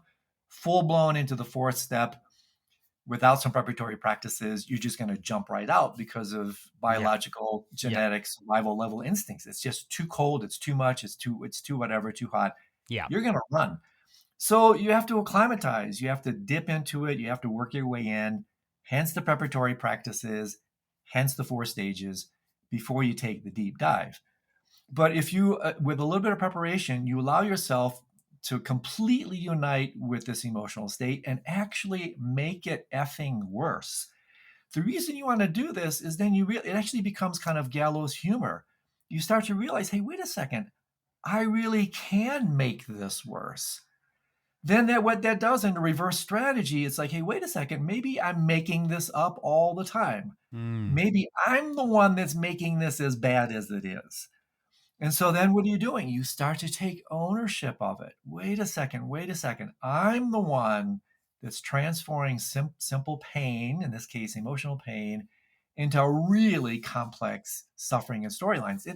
full blown into the 4th step, without some preparatory practices, you're just going to jump right out because of Yeah. biological, Yeah. genetic, survival level instincts. It's just too cold, it's too much, it's too whatever, too hot. Yeah. You're going to run. So you have to acclimatize, you have to dip into it, you have to work your way in, hence the preparatory practices, hence the 4 stages before you take the deep dive. But if you, with a little bit of preparation, you allow yourself to completely unite with this emotional state and actually make it effing worse. The reason you want to do this is then it actually becomes kind of gallows humor. You start to realize, hey, wait a second, I really can make this worse. Then what that does in the reverse strategy, it's like, hey, wait a second, maybe I'm making this up all the time. Mm. Maybe I'm the one that's making this as bad as it is. And so then what are you doing? You start to take ownership of it. Wait a second, wait a second. I'm the one that's transforming simple pain, in this case, emotional pain, into really complex suffering and storylines.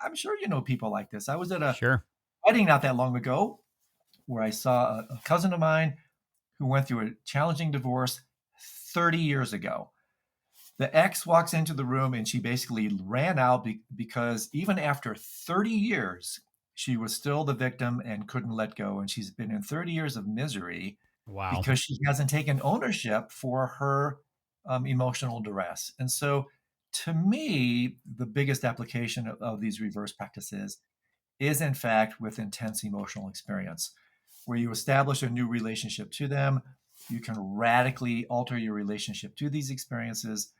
I'm sure you know people like this. I was at a Sure. wedding not that long ago where I saw a cousin of mine who went through a challenging divorce 30 years ago. The ex walks into the room and she basically ran out because even after 30 years, she was still the victim and couldn't let go. And she's been in 30 years of misery Wow. because she hasn't taken ownership for her emotional duress. And so, to me, the biggest application of these reverse practices is, in fact, with intense emotional experience, where you establish a new relationship to them. You can radically alter your relationship to these experiences,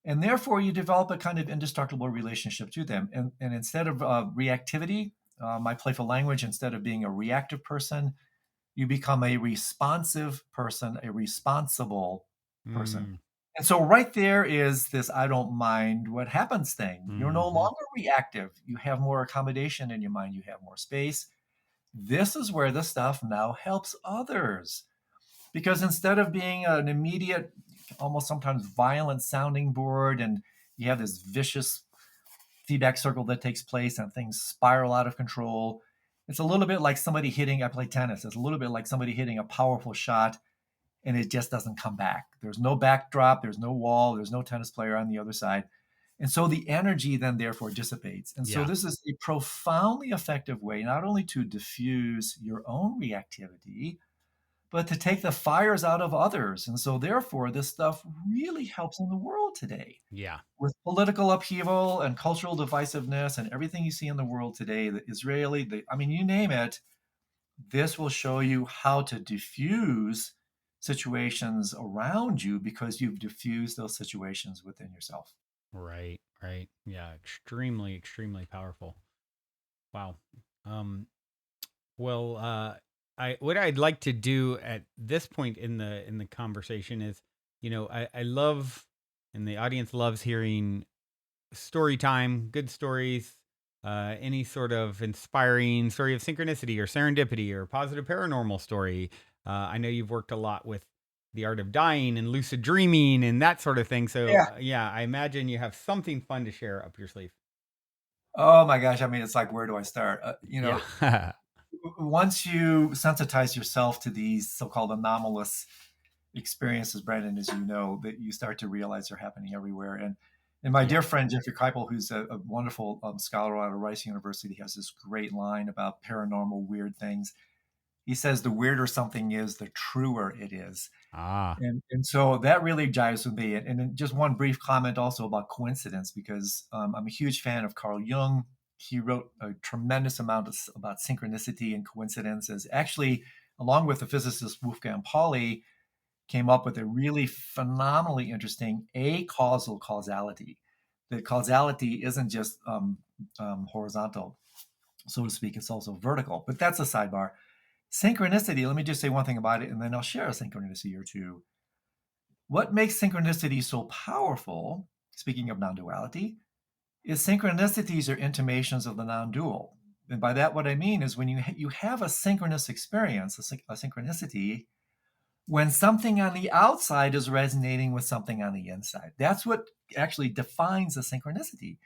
and therefore you develop a kind of indestructible relationship to them. And instead of reactivity, my playful language, instead of being a reactive person, you become a responsive person, a responsible person. Mm. And so right there is this I don't mind what happens thing. You're no Hmm. longer reactive. You have more accommodation in your mind, you have more space. This is where the stuff now helps others. Because instead of being an immediate, almost sometimes violent sounding board, and you have this vicious feedback circle that takes place and things spiral out of control, it's a little bit like somebody hitting, I play tennis, it's a little bit like somebody hitting a powerful shot and it just doesn't come back. There's no backdrop, there's no wall, there's no tennis player on the other side. And so the energy then therefore dissipates. And so Yeah. this is a profoundly effective way not only to diffuse your own reactivity, but to take the fires out of others. And so, therefore, this stuff really helps in the world today. Yeah. With political upheaval and cultural divisiveness and everything you see in the world today, the Israeli, I mean, you name it, this will show you how to diffuse situations around you because you've diffused those situations within yourself. Right. Right. Yeah. Extremely, extremely powerful. Wow. Um, well, I what I'd like to do at this point in the conversation is, I love, and the audience loves hearing story time, good stories, any sort of inspiring story of synchronicity or serendipity or positive paranormal story. I know you've worked a lot with the art of dying and lucid dreaming and that sort of thing. So, Yeah. yeah, I imagine you have something fun to share up your sleeve. Oh my gosh. I mean, it's like, where do I start? Yeah. Once you sensitize yourself to these so-called anomalous experiences, Brandon, as you know, that you start to realize they're happening everywhere. And my Yeah. dear friend Jeffrey Keipel, who's a wonderful scholar out of Rice University, has this great line about paranormal weird things. He says the weirder something is, the truer it is. Ah. And so that really jives with me. And then just one brief comment also about coincidence, because I'm a huge fan of Carl Jung. He wrote a tremendous amount about synchronicity and coincidences. Actually, along with the physicist Wolfgang Pauli, came up with a really phenomenally interesting acausal causality. The causality isn't just horizontal, so to speak, it's also vertical, but that's a sidebar. Synchronicity, let me just say one thing about it, and then I'll share a synchronicity or two. What makes synchronicity so powerful, speaking of non duality, is synchronicities are intimations of the non dual. And by that, what I mean is when you have a synchronous experience, a synchronicity, when something on the outside is resonating with something on the inside. That's what actually defines a synchronicity.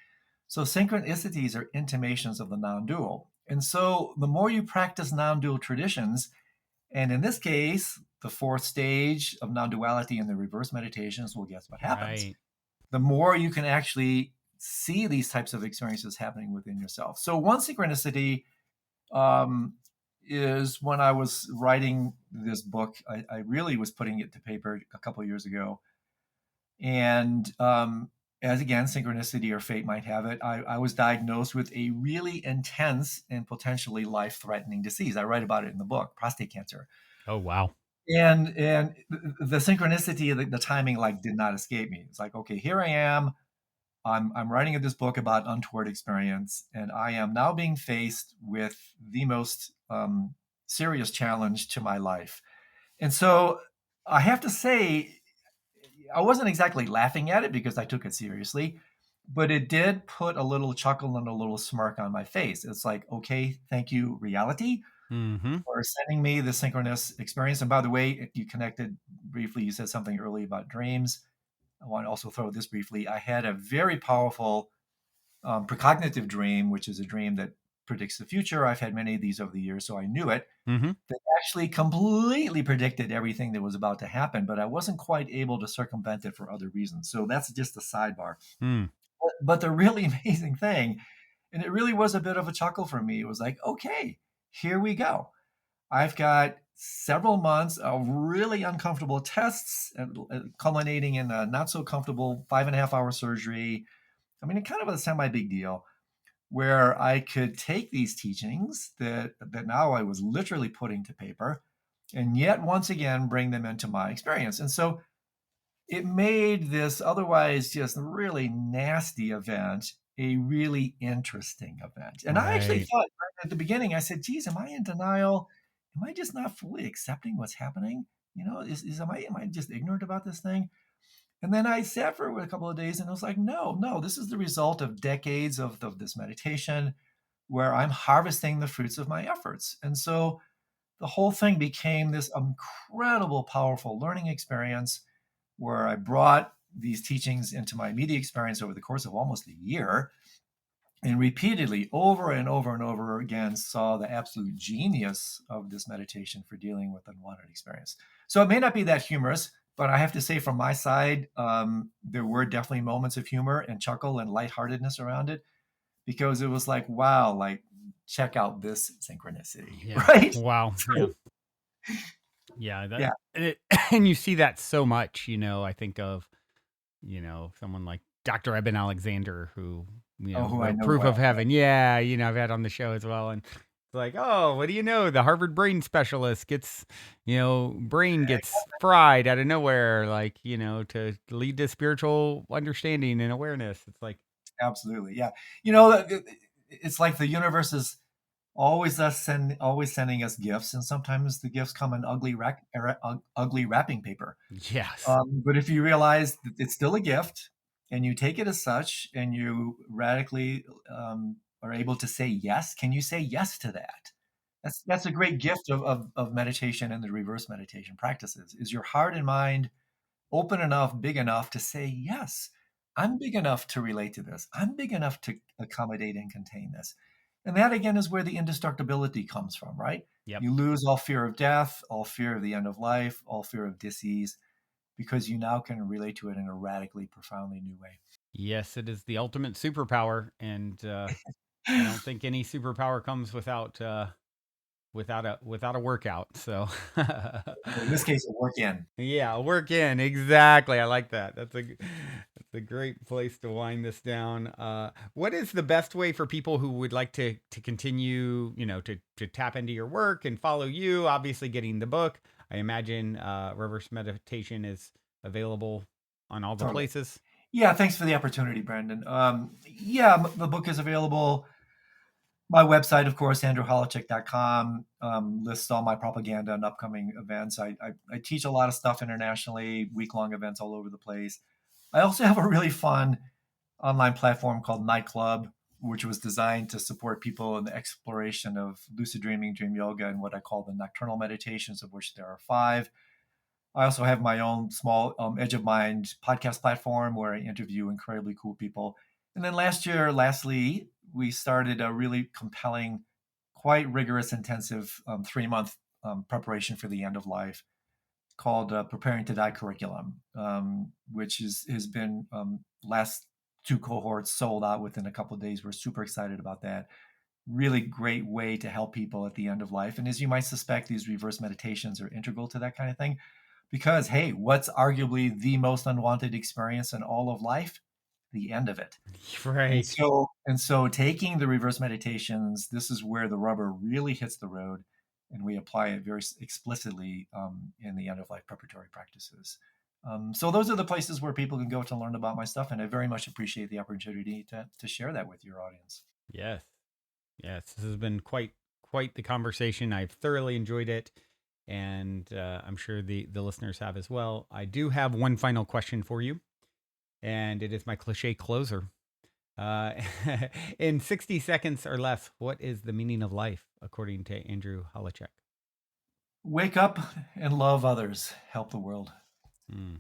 So synchronicities are intimations of the non-dual. And so the more you practice non-dual traditions, and in this case, the fourth stage of non-duality in the reverse meditations, well, guess what happens? Right. The more you can actually see these types of experiences happening within yourself. So one synchronicity um, is when I was writing this book, I really was putting it to paper a couple of years ago. And as again, synchronicity or fate might have it, I was diagnosed with a really intense and potentially life-threatening disease. I write about it in the book, prostate cancer. Oh, wow. And the synchronicity, the timing, like did not escape me. It's like, okay, here I am. I'm writing this book about untoward experience, and I am now being faced with the most serious challenge to my life. And so I have to say, I wasn't exactly laughing at it because I took it seriously, but it did put a little chuckle and a little smirk on my face. It's like, okay, thank you, reality, Mm-hmm. for sending me the synchronous experience. And by the way, you connected briefly, you said something early about dreams. I want to also throw this briefly. I had a very powerful precognitive dream, which is a dream that predicts the future. I've had many of these over the years, so I knew it. Mm-hmm. That actually completely predicted everything that was about to happen, but I wasn't quite able to circumvent it for other reasons. So that's just a sidebar. Mm. But the really amazing thing, and it really was a bit of a chuckle for me, it was like, okay, here we go. I've got several months of really uncomfortable tests, culminating in a not so comfortable 5.5 hour surgery. I mean, kind of a semi big deal, where I could take these teachings that now I was literally putting to paper, and yet once again bring them into my experience. And so it made this otherwise just really nasty event a really interesting event. And I actually Right. thought right at the beginning, I said, geez, am I in denial? Am I just not fully accepting what's happening? You know, am I just ignorant about this thing? And then I sat for a couple of days and I was like, no, this is the result of decades of this meditation where I'm harvesting the fruits of my efforts. And so the whole thing became this incredible, powerful learning experience where I brought these teachings into my immediate experience over the course of almost a year and repeatedly, over and over and over again, saw the absolute genius of this meditation for dealing with unwanted experience. So it may not be that humorous, but I have to say, from my side, there were definitely moments of humor and chuckle and lightheartedness around it because it was like, wow, like check out this synchronicity, Yeah. right? Wow. Yeah. So, Yeah. yeah. And you see that so much, I think of, someone like Dr. Eben Alexander, who, Oh, who I wrote know Proof of well. Heaven. Yeah. I've had on the show as well. And it's like, oh, what do you know? The Harvard brain specialist gets, brain gets fried out of nowhere, like, to lead to spiritual understanding and awareness. It's like, Absolutely, yeah. You know, it's like the universe is always sending us gifts, and sometimes the gifts come in ugly wrapping paper. yes. But if you realize that it's still a gift, and you take it as such, and you radically are able to say yes, can you say yes to that? That's a great gift of meditation and the reverse meditation practices. Is your heart and mind open enough, big enough to say, yes, I'm big enough to relate to this. I'm big enough to accommodate and contain this. And that again is where the indestructibility comes from, right? Yep. You lose all fear of death, all fear of the end of life, all fear of disease, because you now can relate to it in a radically, profoundly new way. Yes, it is the ultimate superpower. And I don't think any superpower comes without a workout. So In this case, it work in. yeah, work in. Exactly. I like that. That's a great place to wind this down. What is the best way for people who would like to continue, to tap into your work and follow you? Obviously, getting the book. I imagine reverse meditation is available on all the Totally. places. Yeah, thanks for the opportunity, Brandon. Yeah, the book is available. My website, of course, andrewholecek.com, lists all my propaganda and upcoming events. I teach a lot of stuff internationally, week-long events all over the place. I also have a really fun online platform called Nightclub, which was designed to support people in the exploration of lucid dreaming, dream yoga, and what I call the nocturnal meditations, of which there are 5. I also have my own small Edge of Mind podcast platform where I interview incredibly cool people. And then lastly, we started a really compelling, quite rigorous, intensive 3-month preparation for the end of life called Preparing to Die curriculum, which has been last 2 cohorts sold out within a couple of days. We're super excited about that. Really great way to help people at the end of life. And as you might suspect, these reverse meditations are integral to that kind of thing because, hey, what's arguably the most unwanted experience in all of life? The end of it. Right. And so taking the reverse meditations, this is where the rubber really hits the road, and we apply it very explicitly in the end of life preparatory practices. So those are the places where people can go to learn about my stuff, and I very much appreciate the opportunity to share that with your audience. Yes. Yes. This has been quite the conversation. I've thoroughly enjoyed it, and I'm sure the listeners have as well. I do have one final question for you, and it is my cliche closer. Uh, in 60 seconds or less, what is the meaning of life, according to Andrew Havlicek? Wake up and love others. Help the world. Mm.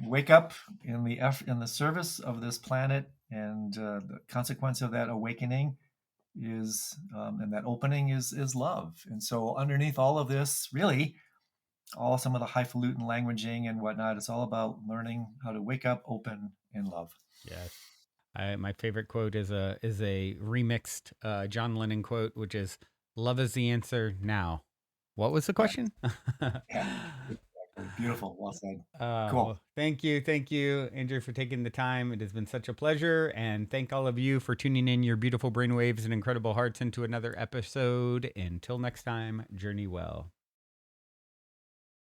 Wake up in the service of this planet, and the consequence of that awakening is and that opening is love. And so underneath all of this, really, all some of the highfalutin languaging and whatnot, it's all about learning how to wake up, open, and love. Yes. My favorite quote is a remixed John Lennon quote, which is "Love is the answer now." What was the Yeah, question? yeah, exactly. Beautiful. Well said. Cool. Well, thank you, Andrew, for taking the time. It has been such a pleasure, and thank all of you for tuning in your beautiful brainwaves and incredible hearts into another episode. Until next time, journey well.